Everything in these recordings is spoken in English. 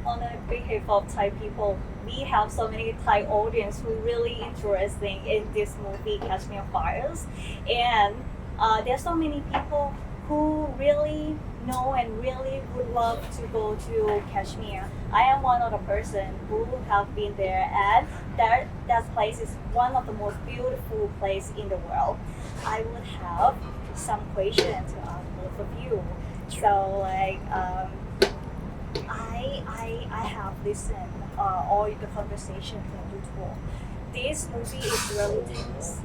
on the behalf of Thai people, we have so many Thai audience who really interesting in this movie Kashmir Files, and there's so many people who really know and really would love to go to Kashmir. I am one of the person who have been there, and that place is one of the most beautiful place in the world. I would have some questions to ask both of you. So like I have listened all the conversation that you told. This movie is really tense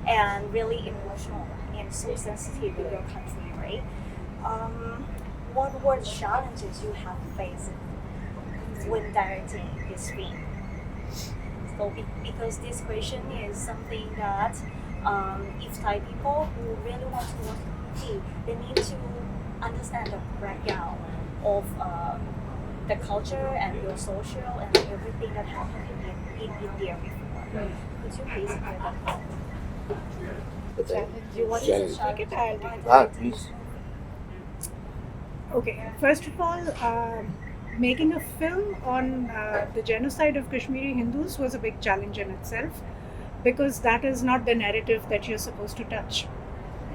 and really emotional and so sensitive in your country, right? What were the challenges you have faced when directing this film? So because this question is something that if Thai people who really want to watch the movie, they need to understand the background of the culture and your social and everything that happened in India before. Could you please clear that out? What is the challenge? Please. Okay, first of all, making a film on the genocide of Kashmiri Hindus was a big challenge in itself, because that is not the narrative that you're supposed to touch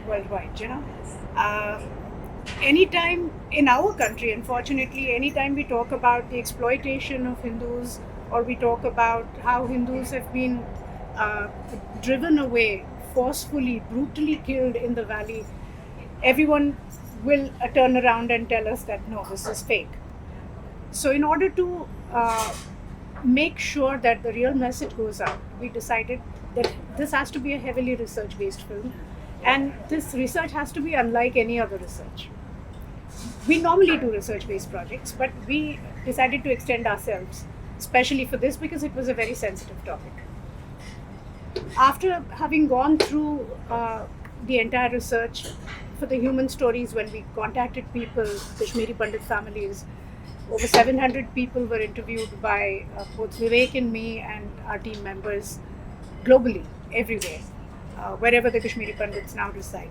worldwide, you know. Anytime in our country, unfortunately, anytime we talk about the exploitation of Hindus, or we talk about how Hindus have been driven away, forcefully, brutally killed in the valley, everyone will turn around and tell us that no, this is fake. So in order to make sure that the real message goes out, we decided that this has to be a heavily research-based film, and this research has to be unlike any other research. We normally do research-based projects, but we decided to extend ourselves, especially for this, because it was a very sensitive topic. After having gone through the entire research for the human stories, when we contacted people, Kashmiri Pandit families, over 700 people were interviewed by both Vivek and me and our team members globally, everywhere, wherever the Kashmiri Pandits now reside.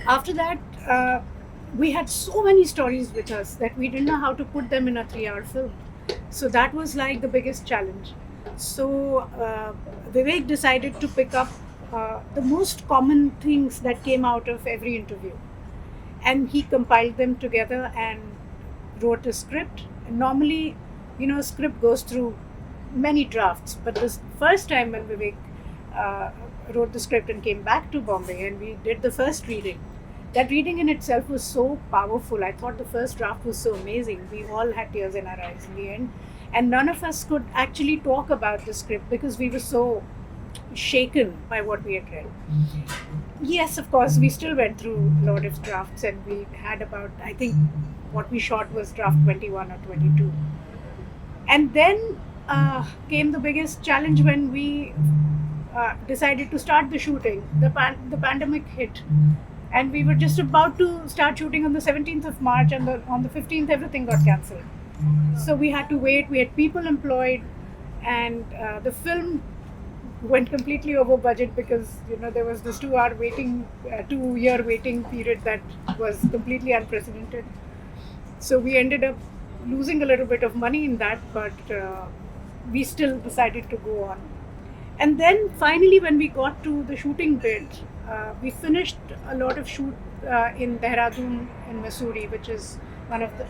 After that, we had so many stories with us that we didn't know how to put them in a 3-hour film. So that was like the biggest challenge. So Vivek decided to pick up the most common things that came out of every interview, and he compiled them together and wrote a script. And normally, you know, a script goes through many drafts, but this first time when Vivek wrote the script and came back to Bombay and we did the first reading, that reading in itself was so powerful. I thought the first draft was so amazing. We all had tears in our eyes in the end, and none of us could actually talk about the script because we were so shaken by what we had read. Yes, of course, we still went through a lot of drafts, and we had about, I think, what we shot was draft 21 or 22. And then came the biggest challenge when we decided to start the shooting. The pandemic hit, and we were just about to start shooting on the 17th of March, and on the 15th everything got cancelled. So we had to wait. We had people employed, and the film went completely over budget because, you know, there was this 2-year waiting period that was completely unprecedented. So we ended up losing a little bit of money in that, but we still decided to go on. And then finally, when we got to the shooting bit, we finished a lot of shoot in Dehradun in Missouri, which is one of the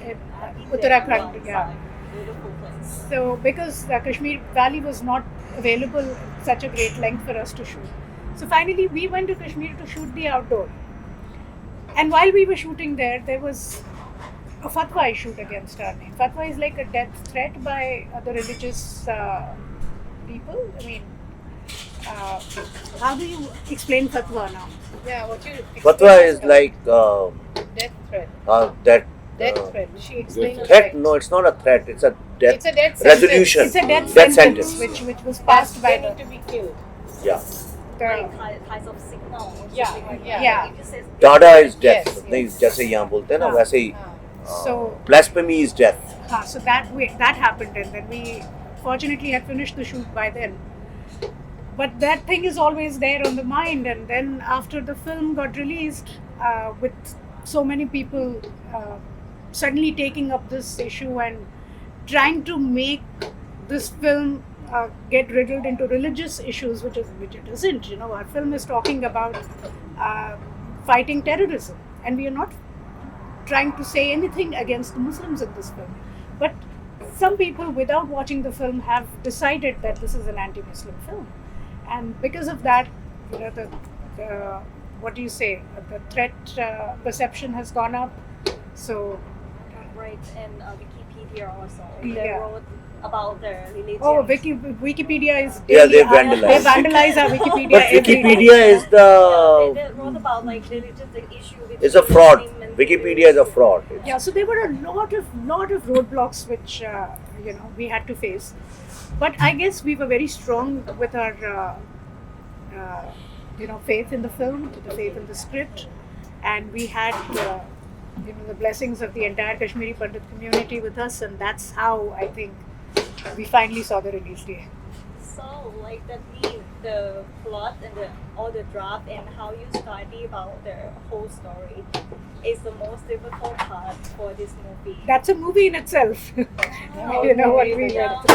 Uttarakhand. Yeah. Beautiful place. So because the Kashmir Valley was not available such a great length for us to shoot, so finally we went to Kashmir to shoot the outdoor. And while we were shooting there, there was a fatwa issued against our name. Fatwa is like a death threat by other religious people. I mean, how do you explain fatwa now? Yeah, what you Fatwa is like death threat. death Threat. She explained threat. No, it's not a threat. It's a death It's a death resolution. It's a death Death sentence, sentence. which was passed by They need to be killed. Yeah. Kinds of signal. Yeah, something like yeah. that. Yeah. It just says Dada is death. Yes, नहीं yes. जैसे यहाँ बोलते हैं ना हाँ. वैसे ही So blasphemy is death. so that happened, and then we fortunately had finished the shoot by then. But that thing is always there on the mind, and then after the film got released, with so many people suddenly taking up this issue and trying to make this film get riddled into religious issues, which it isn't. You know, our film is talking about uh, fighting terrorism, and we are not trying to say anything against the Muslims in this film. But some people, without watching the film, have decided that this is an anti-Muslim film, and because of that, you know, the what do you say? The threat perception has gone up. So, Right, and Wikipedia also. They Yeah. wrote about the religion. Wikipedia is Yeah, they daily- vandalize. They vandalize our Wikipedia. But every day. Wikipedia is They the wrote about like religion, the issue with is a fraud. Muslim and Wikipedia is a fraud. It's- Yeah, so there were a lot of roadblocks which you know, we had to face, but I guess we were very strong with our you know, faith in the film, the faith in the script, and we had you know, the blessings of the entire Kashmiri Pandit community with us, and that's how I think we finally saw the release day. So, like the plot and all the draft and how you study about the whole story is the most difficult part for this movie. That's a movie in itself. Oh, You know what we okay. went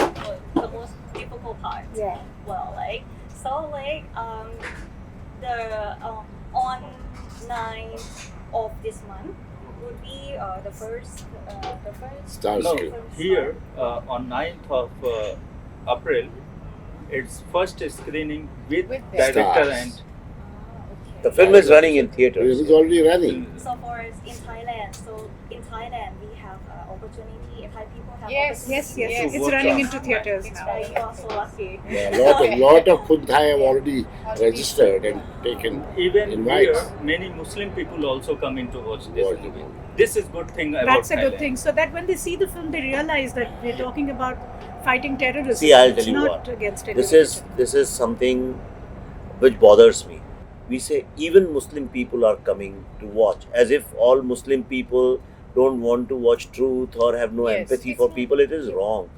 The most difficult part. Yeah. Well, like so, like the on 9th of this month would be the first Stars No, Screen. here on 9th of April, it's first screening with With the director stars. and Okay. The film is running in It theaters. is already running. So for us in Thailand, we have opportunity. Thai people have Yes, opportunity. Yes, Yes. it's Work running on. into theaters It's now. very you are so lucky. Yeah, lot of Khud Thai have already registered and taken even invites. here, many Muslim people also come in to watch this Watch the movie. movie. This is good thing about That's a Thailand. good thing. So that when they see the film, they realize that we're talking about fighting terrorism. See, I'll It's tell you not what. against any This is something which bothers me. We say even Muslim people are coming to watch, as if all Muslim people don't want to watch truth or have no Yes, empathy it's for not- people. It is wrong.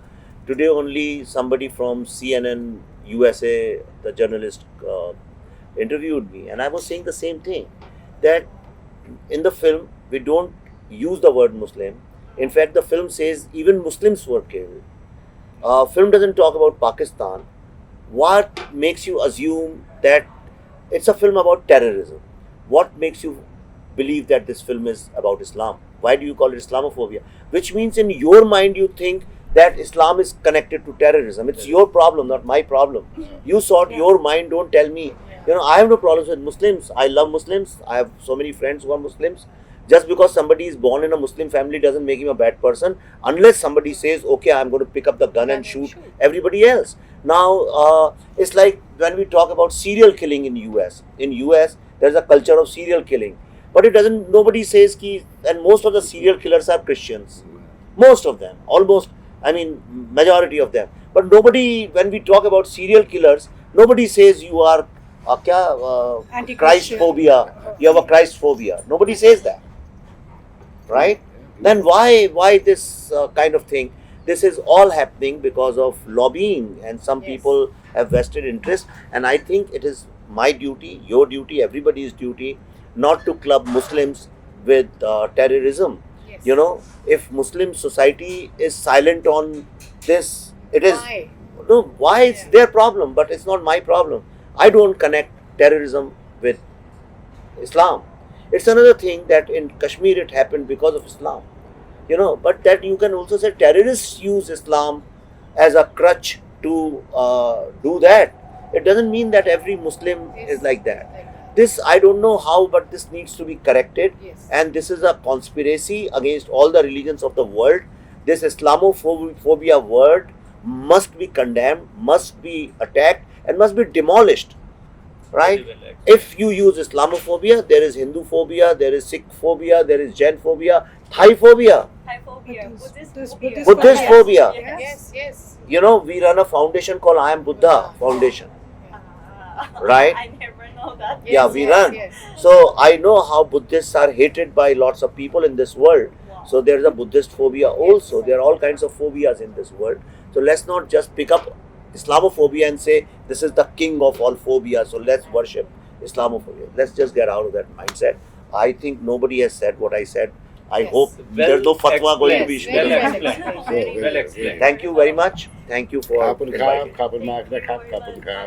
Today only somebody from CNN USA, the journalist, interviewed me, and I was saying the same thing, that in the film we don't use the word Muslim. In fact, the film says even Muslims were killed. Film doesn't talk about Pakistan. What makes you assume that it's a film about terrorism? What makes you believe that this film is about Islam? Why do you call it Islamophobia? Which means in your mind you think that Islam is connected to terrorism. It's your problem, not my problem. You sort your mind, don't tell me. You know, I have no problems with Muslims. I love Muslims. I have so many friends who are Muslims. Just because somebody is born in a Muslim family doesn't make him a bad person, unless somebody says, okay, I'm going to pick up the gun and shoot everybody else. Now, it's like when we talk about serial killing in US. In US, there's a culture of serial killing. But it doesn't, nobody says ki, and most of the serial killers are Christians. Most of them, almost, I mean, majority of them. But nobody, when we talk about serial killers, nobody says you are Anti-Christian. Christ phobia. You have a Christ phobia. Nobody says that, right? Then why this kind of thing? This is all happening because of lobbying, and some Yes. people have vested interest. And I think it is my duty, your duty, everybody's duty, not to club Muslims with terrorism. Yes. You know, if Muslim society is silent on this, it is Why? no, why it's Yeah. their problem, but it's not my problem. I don't connect terrorism with Islam. It's another thing that in Kashmir it happened because of Islam. You know, but that you can also say terrorists use Islam as a crutch to do that. It doesn't mean that every Muslim is like that. This, I don't know how, but this needs to be corrected. Yes. And this is a conspiracy against all the religions of the world. This Islamophobia word must be condemned, must be attacked, and must be demolished. Right? Very well, actually. If you use Islamophobia, there is Hindu phobia, there is Sikh phobia, there is Jain phobia, Thai phobia, Thai phobia, Buddhist- Buddhist Buddhist phobia. Buddhist phobia. Yes. Yes, yes. You know, we run a foundation called I Am Buddha Foundation. Right? I never know that. Yeah, Yes, we yes, run. yes. So I know how Buddhists are hated by lots of people in this world. Wow. So there is a Buddhist phobia also. There are all kinds of phobias in this world. So let's not just pick up Islamophobia and say this is the king of all phobias, so let's worship Islamophobia. Let's just get out of that mindset. I think nobody has said what I said. I Yes. hope there's no fatwa going to be Yes, issued. well Yes. explained. Very Well explained. Thank you very much. Thank you for ขอบคุณครับ inviting. ขอบคุณมากนะครับขอบคุณครับ